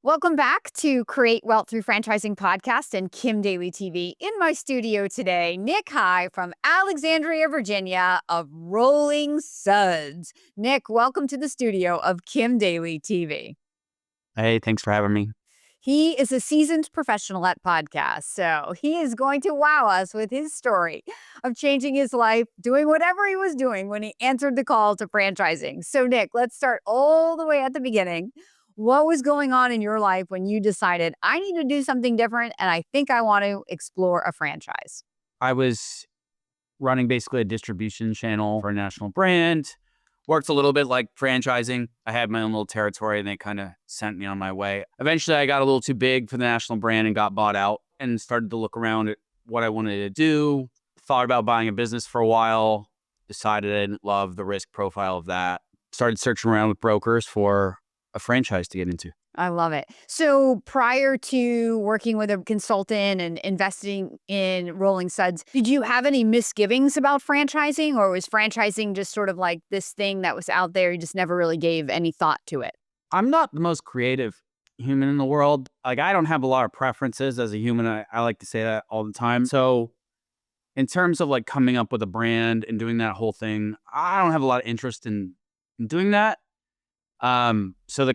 Welcome back to Create Wealth Through Franchising Podcast and Kim Daly TV. In my studio today, Nick Heye from Alexandria, Virginia of Rolling Suds. Nick, welcome to the studio of Kim Daly TV. Hey, thanks for having me. He is a seasoned professional at podcasts, so he is going to wow us with his story of changing his life, doing whatever he was doing when he answered the call to franchising. So Nick, let's start all the way at the beginning. What was going on in your life when you decided, I need to do something different and I think I want to explore a franchise? I was running basically a distribution channel for a national brand. Worked a little bit like franchising. I had my own little territory and they kind of sent me on my way. Eventually, I got a little too big for the national brand and got bought out and started to look around at what I wanted to do. Thought about buying a business for a while. Decided I didn't love the risk profile of that. Started searching around with brokers for a franchise to get into. I love it. So prior to working with a consultant and investing in Rolling Suds, did you have any misgivings about franchising, or was franchising just sort of like this thing that was out there? You just never really gave any thought to it? I'm not the most creative human in the world. Like, I don't have a lot of preferences as a human. I like to say that all the time. So in terms of like coming up with a brand and doing that whole thing, I don't have a lot of interest in doing that. So the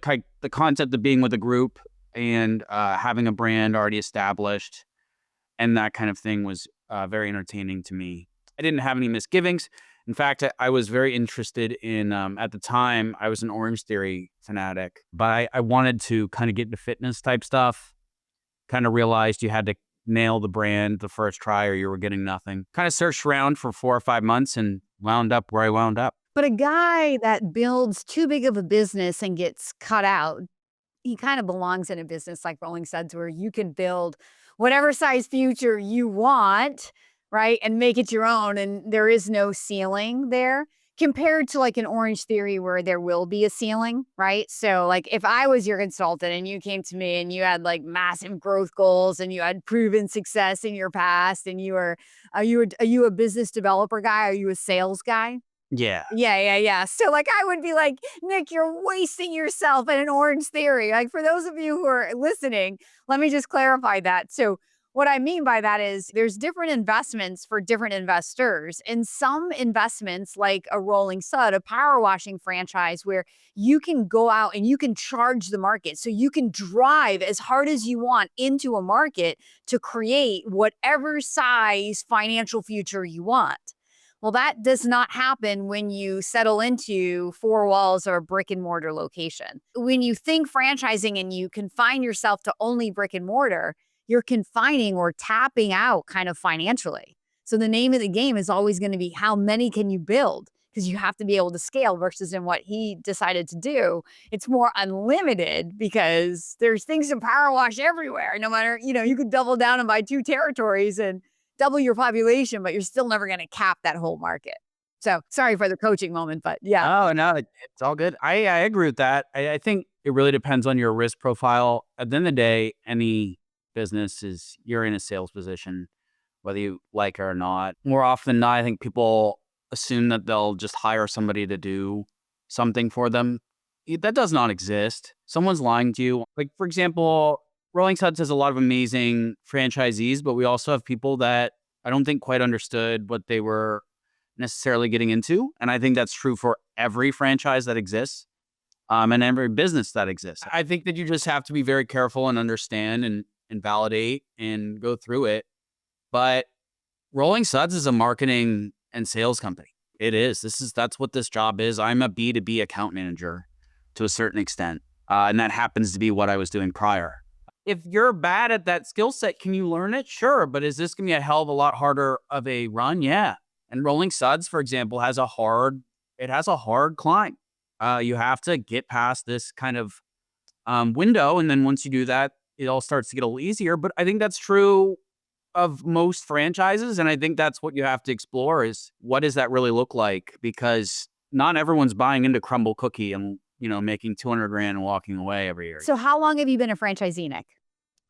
concept of being with a group and having a brand already established and that kind of thing was very entertaining to me. I didn't have any misgivings. In fact, I was very interested in, at the time, I was an Orange Theory fanatic, but I wanted to kind of get into fitness type stuff. Kind of realized you had to nail the brand the first try or you were getting nothing. Kind of searched around for 4 or 5 months and wound up where I wound up. But a guy that builds too big of a business and gets cut out, he kind of belongs in a business like Rolling Suds where you can build whatever size future you want, right? And make it your own. And there is no ceiling there compared to like an Orange Theory where there will be a ceiling, right? So like if I was your consultant and you came to me and you had like massive growth goals and you had proven success in your past and are you a business developer guy? Are you a sales guy? Yeah. Yeah. So, like, I would be like, Nick, you're wasting yourself in an Orange Theory. Like, for those of you who are listening, let me just clarify that. So, what I mean by that is there's different investments for different investors. And some investments, like a Rolling Sud, a power washing franchise, where you can go out and you can charge the market. So you can drive as hard as you want into a market to create whatever size financial future you want. Well, that does not happen when you settle into 4 walls or a brick and mortar location. When you think franchising and you confine yourself to only brick and mortar, you're confining or tapping out kind of financially. So the name of the game is always going to be how many can you build? Because you have to be able to scale versus in what he decided to do. It's more unlimited because there's things to power wash everywhere. No matter, you could double down and buy 2 territories and double your population, but you're still never going to cap that whole market. So sorry for the coaching moment, but yeah. Oh, no, it's all good. I agree with that. I think it really depends on your risk profile. At the end of the day, any business you're in a sales position, whether you like it or not. More often than not, I think people assume that they'll just hire somebody to do something for them. That does not exist. Someone's lying to you. Like, for example, Rolling Suds has a lot of amazing franchisees, but we also have people that I don't think quite understood what they were necessarily getting into. And I think that's true for every franchise that exists and every business that exists. I think that you just have to be very careful and understand and validate and go through it. But Rolling Suds is a marketing and sales company. It is. That's what this job is. I'm a B2B account manager to a certain extent. And that happens to be what I was doing prior. If you're bad at that skill set, can you learn it? Sure. But is this going to be a hell of a lot harder of a run? Yeah. And Rolling Suds, for example, has a hard climb. You have to get past this kind of window. And then once you do that, it all starts to get a little easier. But I think that's true of most franchises. And I think that's what you have to explore is what does that really look like? Because not everyone's buying into Crumble Cookie and making 200 grand and walking away every year. So how long have you been a franchisee, Nick?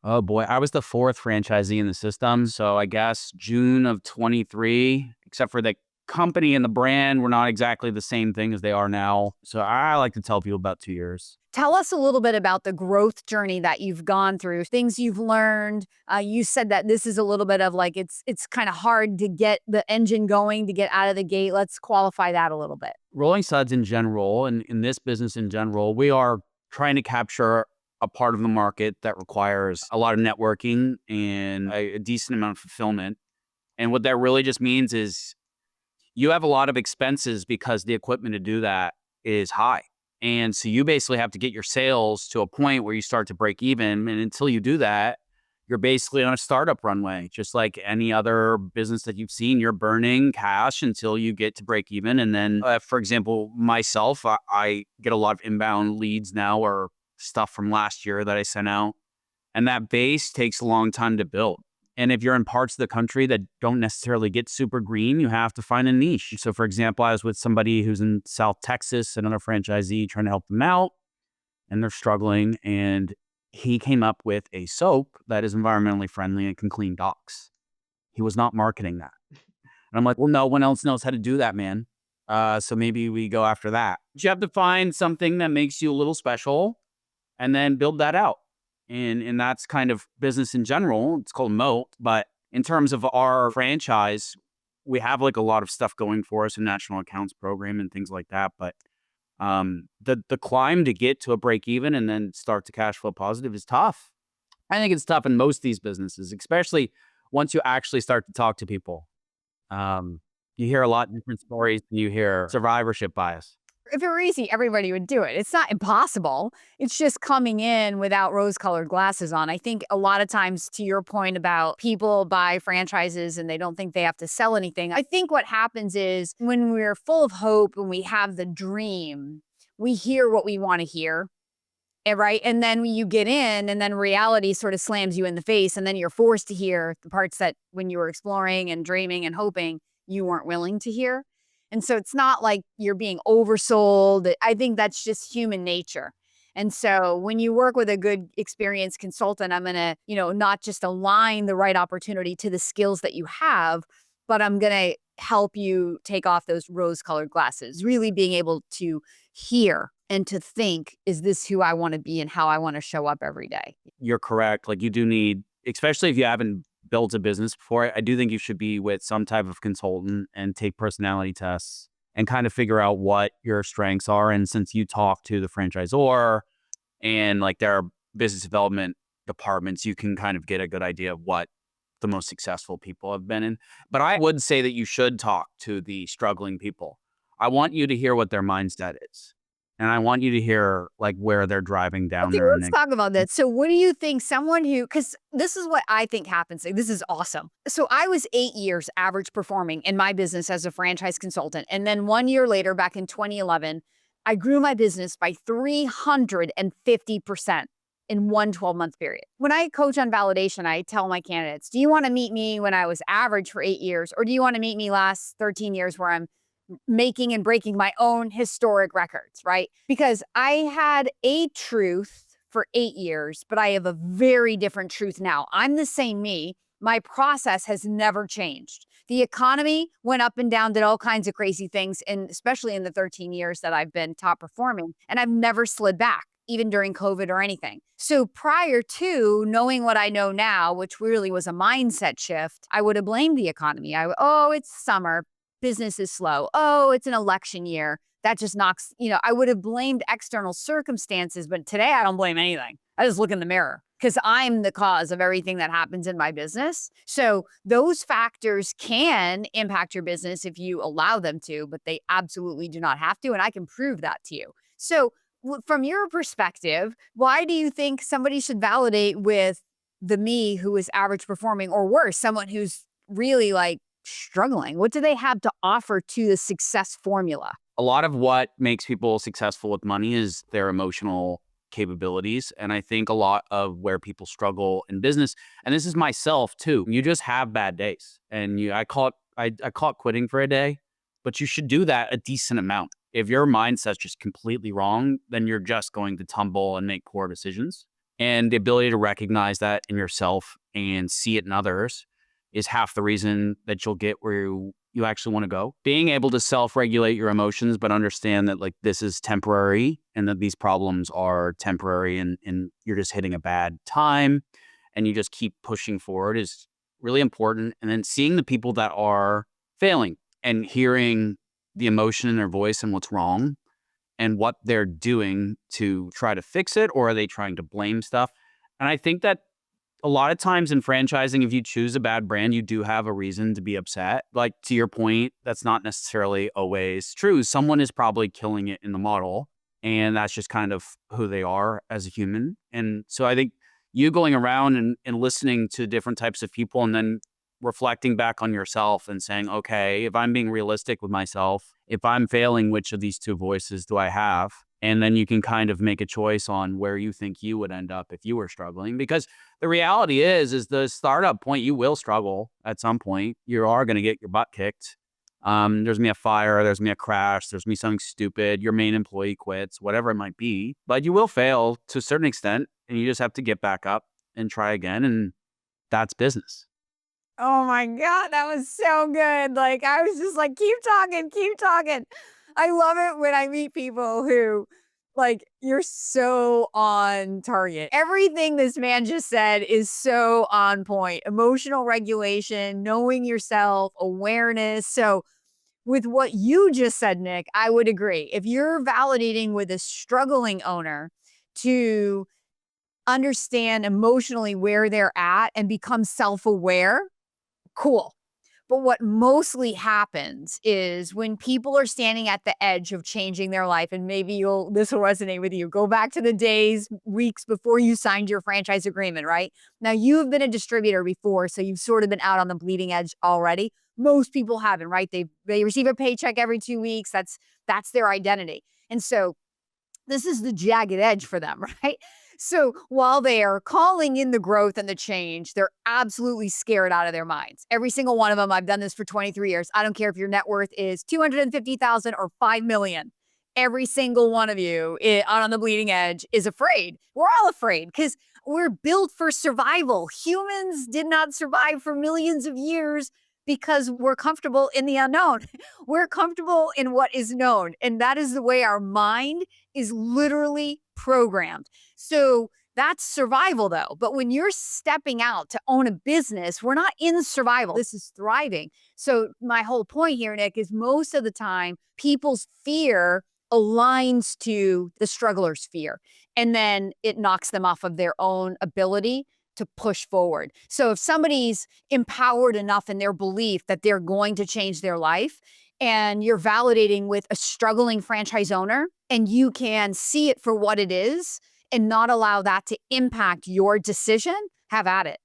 Oh boy, I was the 4th franchisee in the system. So I guess June of 23, except for the company and the brand were not exactly the same thing as they are now. So I like to tell people about 2 years. Tell us a little bit about the growth journey that you've gone through, things you've learned. You said that this is a little bit of like it's kind of hard to get the engine going, to get out of the gate. Let's qualify that a little bit. Rolling suds in general, and in this business in general, we are trying to capture a part of the market that requires a lot of networking and a decent amount of fulfillment. And what that really just means is you have a lot of expenses because the equipment to do that is high. And so you basically have to get your sales to a point where you start to break even. And until you do that, you're basically on a startup runway. Just like any other business that you've seen, you're burning cash until you get to break even. And then, for example, myself, I get a lot of inbound leads now or stuff from last year that I sent out. And that base takes a long time to build. And if you're in parts of the country that don't necessarily get super green, you have to find a niche. So for example, I was with somebody who's in South Texas, another franchisee, trying to help them out, and they're struggling. And he came up with a soap that is environmentally friendly and can clean docks. He was not marketing that. And I'm like, well, no one else knows how to do that, man. So maybe we go after that. But you have to find something that makes you a little special and then build that out. And that's kind of business in general. It's called moat. But in terms of our franchise, we have like a lot of stuff going for us, a national accounts program and things like that. But the climb to get to a break even and then start to cash flow positive is tough. I think it's tough in most of these businesses, especially once you actually start to talk to people. You hear a lot of different stories. You hear survivorship bias. If it were easy, everybody would do it. It's not impossible. It's just coming in without rose-colored glasses on. I think a lot of times, to your point about people buy franchises and they don't think they have to sell anything, I think what happens is when we're full of hope and we have the dream, we hear what we want to hear. Right. And then you get in and then reality sort of slams you in the face. And then you're forced to hear the parts that when you were exploring and dreaming and hoping you weren't willing to hear. And so it's not like you're being oversold. I think that's just human nature. And so when you work with a good experienced consultant, I'm going to, not just align the right opportunity to the skills that you have, but I'm going to help you take off those rose-colored glasses, really being able to hear and to think, is this who I want to be and how I want to show up every day? You're correct. Like you do need, especially if you haven't built a business before, I do think you should be with some type of consultant and take personality tests and kind of figure out what your strengths are. And since you talk to the franchisor and like their business development departments, you can kind of get a good idea of what the most successful people have been in. But I would say that you should talk to the struggling people. I want you to hear what their mindset is. And I want you to hear like where they're driving down Okay, there. let's talk about that. So what do you think someone who, because this is what I think happens. Like, this is awesome. So I was 8 years average performing in my business as a franchise consultant. And then 1 year later, back in 2011, I grew my business by 350% in one 12-month period. When I coach on validation, I tell my candidates, do you want to meet me when I was average for 8 years? Or do you want to meet me last 13 years where I'm making and breaking my own historic records, right? Because I had a truth for 8 years, but I have a very different truth now. I'm the same me. My process has never changed. The economy went up and down, did all kinds of crazy things, and especially in the 13 years that I've been top performing, and I've never slid back, even during COVID or anything. So prior to knowing what I know now, which really was a mindset shift, I would have blamed the economy. Oh, it's summer. Business is slow. Oh, it's an election year. That just knocks, I would have blamed external circumstances, but today I don't blame anything. I just look in the mirror because I'm the cause of everything that happens in my business. So those factors can impact your business if you allow them to, but they absolutely do not have to. And I can prove that to you. So from your perspective, why do you think somebody should validate with the me who is average performing or worse, someone who's really like struggling? What do they have to offer to the success formula? A lot of what makes people successful with money is their emotional capabilities. And I think a lot of where people struggle in business, and this is myself too, you just have bad days. And I call it quitting for a day, but you should do that a decent amount. If your mindset's just completely wrong, then you're just going to tumble and make poor decisions. And the ability to recognize that in yourself and see it in others is half the reason that you'll get where you you actually want to go. Being able to self-regulate your emotions, but understand that like this is temporary and that these problems are temporary and you're just hitting a bad time and you just keep pushing forward is really important. And then seeing the people that are failing and hearing the emotion in their voice and what's wrong and what they're doing to try to fix it, or are they trying to blame stuff? And I think that a lot of times in franchising, if you choose a bad brand, you do have a reason to be upset. Like to your point, that's not necessarily always true. Someone is probably killing it in the model, and that's just kind of who they are as a human. And so I think you going around and listening to different types of people and then reflecting back on yourself and saying, okay, if I'm being realistic with myself, if I'm failing, which of these two voices do I have? And then you can kind of make a choice on where you think you would end up if you were struggling. Because the reality is the startup point, you will struggle at some point. You are going to get your butt kicked. There's going to be a fire, there's going to be a crash, there's going to be something stupid, your main employee quits, whatever it might be. But you will fail to a certain extent, and you just have to get back up and try again. And that's business. Oh my God, that was so good. Like, I was just like, keep talking, keep talking. I love it when I meet people who, like, you're so on target. Everything this man just said is so on point. Emotional regulation, knowing yourself, awareness. So, with what you just said, Nick, I would agree. If you're validating with a struggling owner to understand emotionally where they're at and become self aware, cool. But what mostly happens is when people are standing at the edge of changing their life, and maybe this will resonate with you. Go back to the days, weeks before you signed your franchise agreement, right? Now you've been a distributor before, so you've sort of been out on the bleeding edge already. Most people haven't, right? They receive a paycheck every 2 weeks. That's their identity. And so this is the jagged edge for them, right? So while they are calling in the growth and the change, they're absolutely scared out of their minds. Every single one of them. I've done this for 23 years. I don't care if your net worth is 250,000 or 5 million. Every single one of you on the bleeding edge is afraid. We're all afraid because we're built for survival. Humans did not survive for millions of years because we're comfortable in the unknown. We're comfortable in what is known. And that is the way our mind is literally programmed. So that's survival though. But when you're stepping out to own a business, we're not in survival. This is thriving. So my whole point here, Nick, is most of the time people's fear aligns to the struggler's fear. And then it knocks them off of their own ability to push forward. So if somebody's empowered enough in their belief that they're going to change their life, and you're validating with a struggling franchise owner, and you can see it for what it is and not allow that to impact your decision, have at it.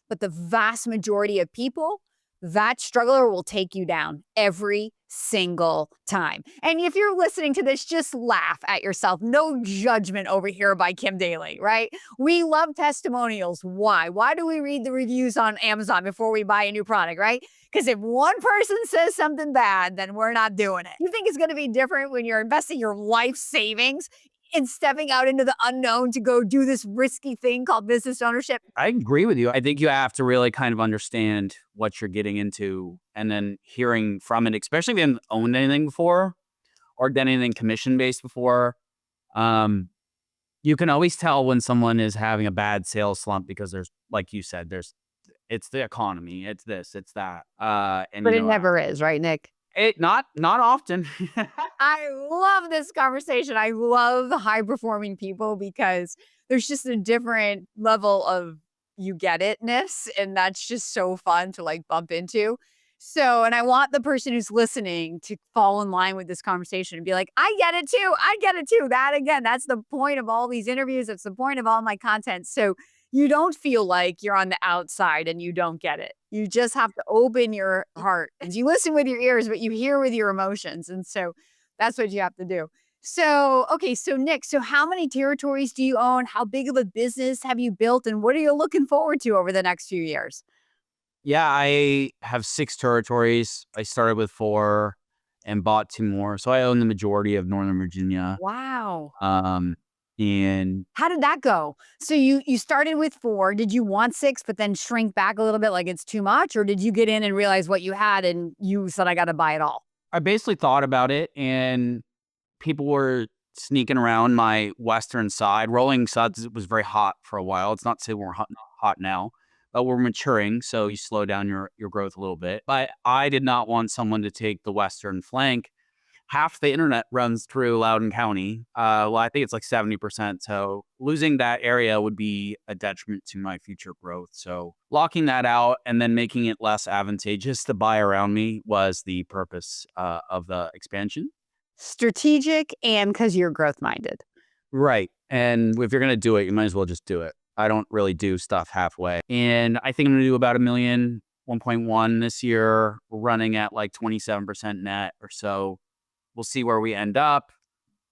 But the vast majority of people, that struggler will take you down every single time. And if you're listening to this, just laugh at yourself. No judgment over here by Kim Daly, right? We love testimonials. Why? Why do we read the reviews on Amazon before we buy a new product, right? Because if one person says something bad, then we're not doing it. You think it's going to be different when you're investing your life savings and stepping out into the unknown to go do this risky thing called business ownership? I agree with you. I think you have to really kind of understand what you're getting into and then hearing from it, especially if you haven't owned anything before or done anything commission based before. You can always tell when someone is having a bad sales slump because there's, like you said, it's the economy, it's this, it's that. And But you it know, never is, right, Nick? it not often. I love this conversation. I love the high performing people because there's just a different level of you get itness. And that's just so fun to like bump into. So, and I want the person who's listening to fall in line with this conversation and be like, I get it too. I get it too. That again, that's the point of all these interviews. It's the point of all my content. So you don't feel like you're on the outside and you don't get it. You just have to open your heart. And you listen with your ears, but you hear with your emotions. And so that's what you have to do. So, okay. So Nick, so how many territories do you own? How big of a business have you built? And what are you looking forward to over the next few years? Yeah, I have 6 territories. I started with 4 and bought 2 more. So I own the majority of Northern Virginia. Wow. Um, And How did that go? So you started with 4. Did you want 6, but then shrink back a little bit like it's too much? Or did you get in and realize what you had and you said, I got to buy it all? I basically thought about it, and people were sneaking around my western side. Rolling Suds was very hot for a while. It's not to say we're hot now, but we're maturing, so you slow down your growth a little bit. But I did not want someone to take the western flank. Half the internet runs through Loudoun County. Well, I think it's like 70%. So losing that area would be a detriment to my future growth. So locking that out and then making it less advantageous to buy around me was the purpose of the expansion. Strategic and because you're growth minded. Right. And if you're going to do it, you might as well just do it. I don't really do stuff halfway. And I think I'm going to do about 1.1 this year. We're running at like 27% net or so. We'll see where we end up.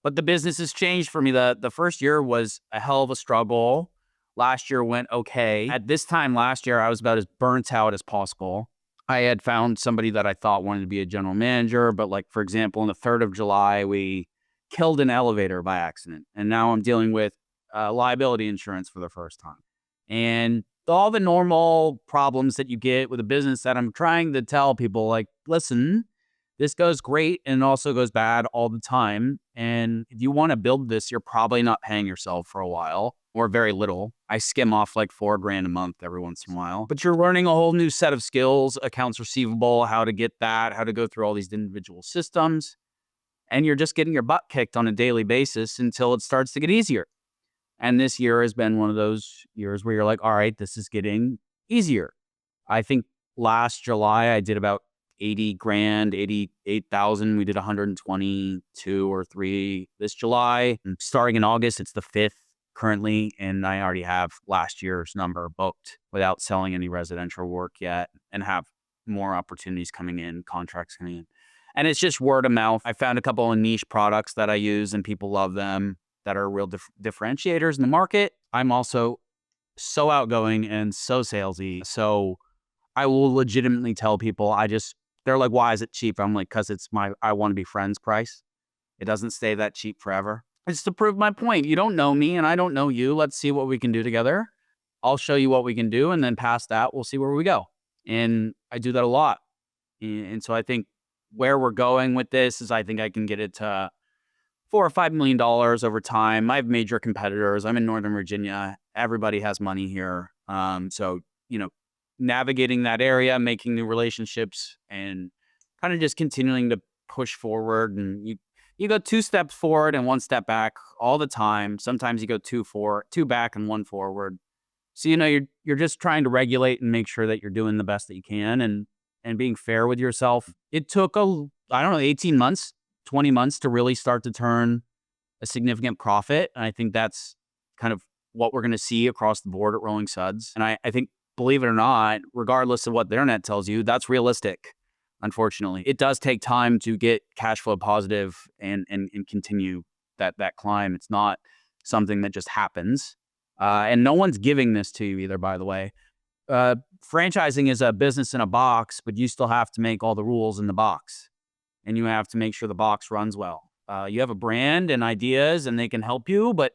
But the business has changed for me. The first year was a hell of a struggle. Last year went okay. At this time last year, I was about as burnt out as possible. I had found somebody that I thought wanted to be a general manager. But like, for example, on the 3rd of July, we killed an elevator by accident. And now I'm dealing with liability insurance for the first time. And all the normal problems that you get with a business that I'm trying to tell people, like, listen, this goes great and also goes bad all the time. And if you want to build this, you're probably not paying yourself for a while or very little. I skim off like $4,000 a month every once in a while. But you're learning a whole new set of skills, accounts receivable, how to get that, how to go through all these individual systems. And you're just getting your butt kicked on a daily basis until it starts to get easier. And this year has been one of those years where you're like, all right, this is getting easier. I think last July I did about 80 grand, 88,000. We did 122 or 3 this July. And starting in August, it's the 5th currently. And I already have last year's number booked without selling any residential work yet, and have more opportunities coming in, contracts coming in. And it's just word of mouth. I found a couple of niche products that I use and people love them, that are real differentiators in the market. I'm also so outgoing and so salesy. So I will legitimately tell people, they're like, why is it cheap? I'm like, because it's I want to be friends price. It doesn't stay that cheap forever. It's to prove my point. You don't know me and I don't know you. Let's see what we can do together. I'll show you what we can do. And then past that, we'll see where we go. And I do that a lot. And so I think where we're going with this is I think I can get it to $4 or $5 million over time. I have major competitors. I'm in Northern Virginia. Everybody has money here. So, navigating that area, making new relationships, and kind of just continuing to push forward. And you go 2 steps forward and 1 step back all the time. Sometimes you go 2 back and 1 forward. So, you're just trying to regulate and make sure that you're doing the best that you can and being fair with yourself. It took 18 months, 20 months to really start to turn a significant profit. And I think that's kind of what we're going to see across the board at Rolling Suds. And I think, believe it or not, regardless of what the internet tells you, that's realistic. Unfortunately, it does take time to get cash flow positive and continue that climb. It's not something that just happens. And no one's giving this to you either, by the way. Franchising is a business in a box, but you still have to make all the rules in the box. And you have to make sure the box runs well. You have a brand and ideas and they can help you, but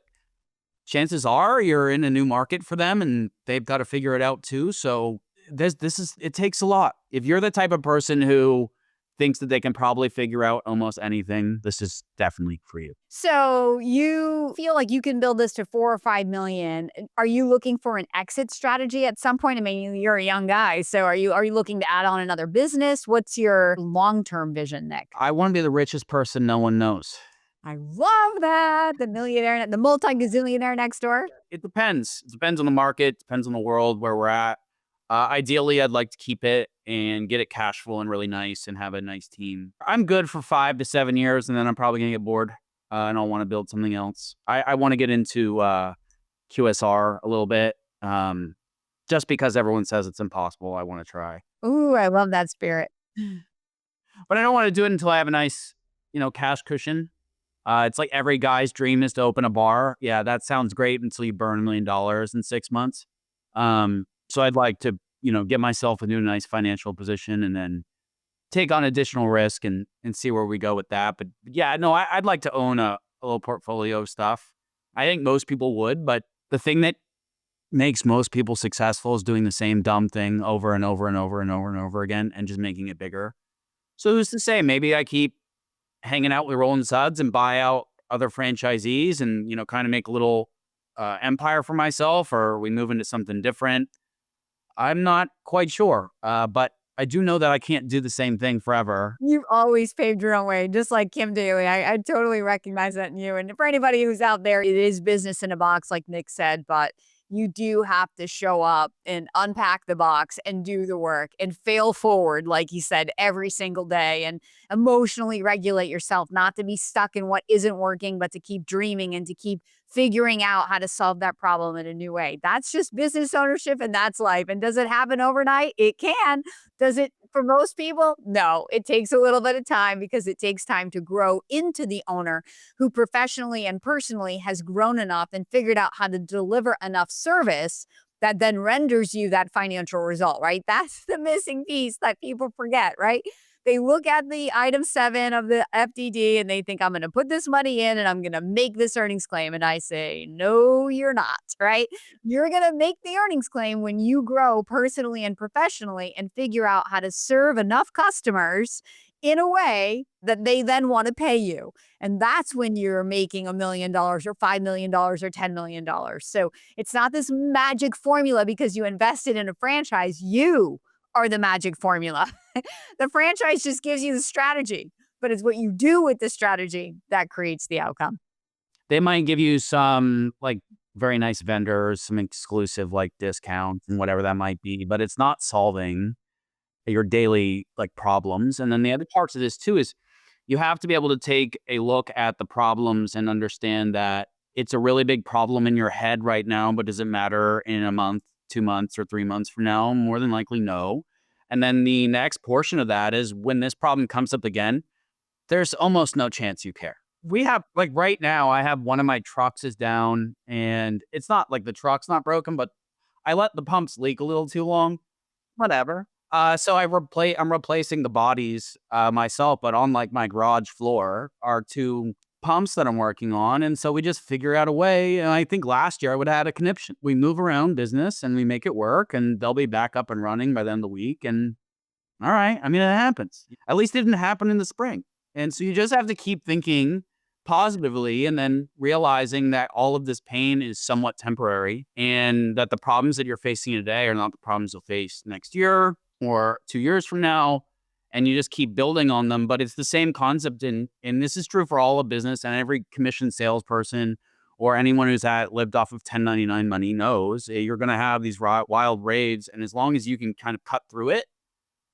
chances are you're in a new market for them and they've got to figure it out too. So it takes a lot. If you're the type of person who thinks that they can probably figure out almost anything, this is definitely for you. So you feel like you can build this to 4 or 5 million. Are you looking for an exit strategy at some point? I mean, you're a young guy, so are you looking to add on another business? What's your long-term vision, Nick? I want to be the richest person no one knows. I love that. The millionaire, the multi-gazillionaire next door. It depends. It depends on the market, depends on the world, where we're at. Ideally, I'd like to keep it and get it cash flow and really nice and have a nice team. I'm good for 5 to 7 years, and then I'm probably going to get bored and I'll want to build something else. I want to get into QSR a little bit. Just because everyone says it's impossible, I want to try. Ooh, I love that spirit. But I don't want to do it until I have a nice, cash cushion. It's like every guy's dream is to open a bar. Yeah, that sounds great until you burn $1 million in 6 months. So I'd like to, get myself into a nice financial position and then take on additional risk and see where we go with that. But yeah, no, I'd like to own a little portfolio of stuff. I think most people would, but the thing that makes most people successful is doing the same dumb thing over and over and over and over and over again and just making it bigger. So who's to say? Maybe I keep hanging out with Rolling Suds and buy out other franchisees and, kind of make a little empire for myself, or we move into something different. I'm not quite sure. But I do know that I can't do the same thing forever. You've always paved your own way, just like Kim Daly. I totally recognize that in you. And for anybody who's out there, it is business in a box, like Nick said, but you do have to show up and unpack the box and do the work and fail forward, like he said, every single day, and emotionally regulate yourself, not to be stuck in what isn't working, but to keep dreaming and to keep figuring out how to solve that problem in a new way. That's just business ownership and that's life. And does it happen overnight? It can. Does it for most people? No, it takes a little bit of time because it takes time to grow into the owner who professionally and personally has grown enough and figured out how to deliver enough service that then renders you that financial result, right? That's the missing piece that people forget, right? They look at the item 7 of the FDD and they think, I'm going to put this money in and I'm going to make this earnings claim. And I say, no, you're not, right? You're going to make the earnings claim when you grow personally and professionally and figure out how to serve enough customers in a way that they then want to pay you. And that's when you're making $1 million or $5 million or $10 million. So it's not this magic formula because you invested in a franchise. You are the magic formula. The franchise just gives you the strategy, but it's what you do with the strategy that creates the outcome. They might give you some like very nice vendors, some exclusive like discounts and whatever that might be, but it's not solving your daily like problems. And then the other parts of this too is you have to be able to take a look at the problems and understand that it's a really big problem in your head right now, but does it matter in a month, 2 months, or 3 months from now? More than likely, no. And then the next portion of that is when this problem comes up again, there's almost no chance you care. We have like right now, I have one of my trucks is down and it's not like the truck's not broken, but I let the pumps leak a little too long. Whatever. So I'm replacing the bodies myself, but on like my garage floor are 2 pumps that I'm working on. And so we just figure out a way. And I think last year I would have had a connection. We move around business and we make it work and they'll be back up and running by the end of the week. And all right. I mean, it happens. At least it didn't happen in the spring. And so you just have to keep thinking positively and then realizing that all of this pain is somewhat temporary and that the problems that you're facing today are not the problems you'll face next year or 2 years from now. And you just keep building on them. But it's the same concept. And this is true for all of business and every commissioned salesperson or anyone who's lived off of 1099 money knows you're going to have these wild raids. And as long as you can kind of cut through it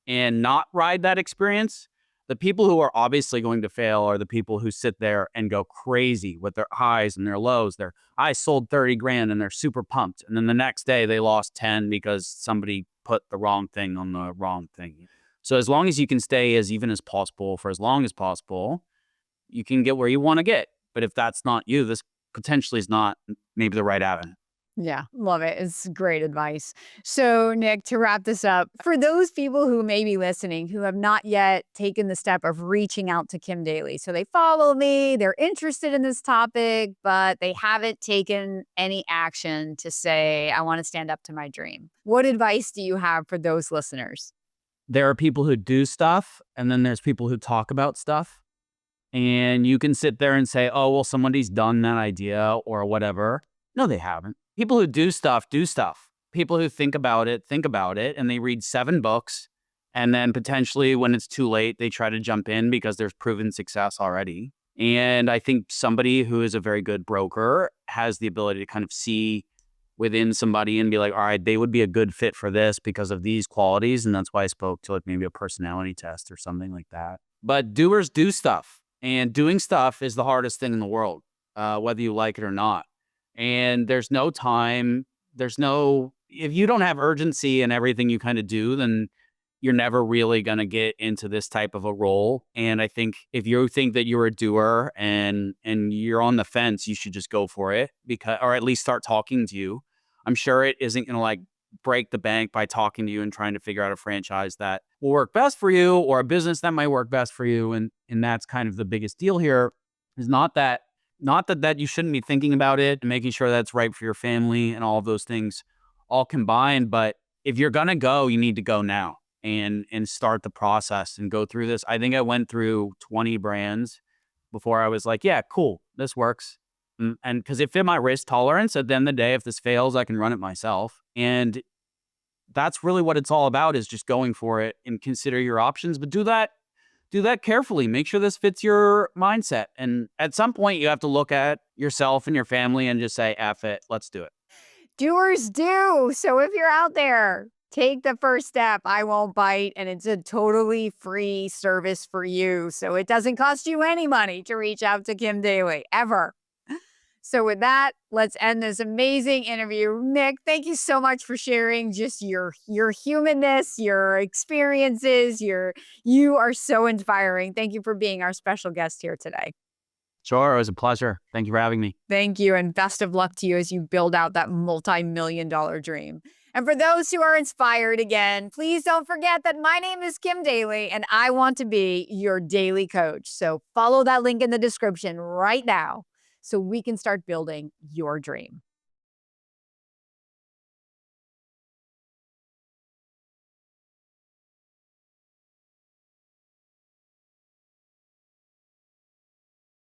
and not ride that experience, the people who are obviously going to fail are the people who sit there and go crazy with their highs and their lows. I sold 30 grand and they're super pumped. And then the next day they lost 10 because somebody put the wrong thing on the wrong thing. So as long as you can stay as even as possible for as long as possible, you can get where you want to get. But if that's not you, this potentially is not maybe the right avenue. Yeah, love it. It's great advice. So, Nick, to wrap this up, for those people who may be listening who have not yet taken the step of reaching out to Kim Daly, so they follow me, they're interested in this topic, but they haven't taken any action to say, I want to stand up to my dream. What advice do you have for those listeners? There are people who do stuff, and then there's people who talk about stuff. And you can sit there and say, oh, well, somebody's done that idea or whatever. No, they haven't. People who do stuff, do stuff. People who think about it, and they read 7 books. And then potentially when it's too late, they try to jump in because there's proven success already. And I think somebody who is a very good broker has the ability to kind of see within somebody and be like, all right, they would be a good fit for this because of these qualities. And that's why I spoke to like maybe a personality test or something like that. But doers do stuff. And doing stuff is the hardest thing in the world, whether you like it or not. And there's no time. If you don't have urgency in everything you kind of do, then you're never really going to get into this type of a role. And I think if you think that you're a doer and you're on the fence, you should just go for it or at least start talking to you. I'm sure it isn't going to like break the bank by talking to you and trying to figure out a franchise that will work best for you or a business that might work best for you. And that's kind of the biggest deal here is not that Not that you shouldn't be thinking about it and making sure that's right for your family and all of those things all combined, but if you're gonna go, you need to go now and start the process and go through this. I think I went through 20 brands before I was like, "Yeah, cool, this works." And because it fit my risk tolerance, at the end of the day, if this fails, I can run it myself. And that's really what it's all about, is just going for it and consider your options, but do that carefully. Make sure this fits your mindset. And at some point, you have to look at yourself and your family and just say, F it, let's do it. Doers do. So if you're out there, take the first step. I won't bite. And it's a totally free service for you. So it doesn't cost you any money to reach out to Kim Daly ever. So with that, let's end this amazing interview. Nick, thank you so much for sharing just your humanness, your experiences, you are so inspiring. Thank you for being our special guest here today. Sure, it was a pleasure. Thank you for having me. Thank you, and best of luck to you as you build out that multi-million-dollar dream. And for those who are inspired again, please don't forget that my name is Kim Daly and I want to be your daily coach. So follow that link in the description right now so we can start building your dream.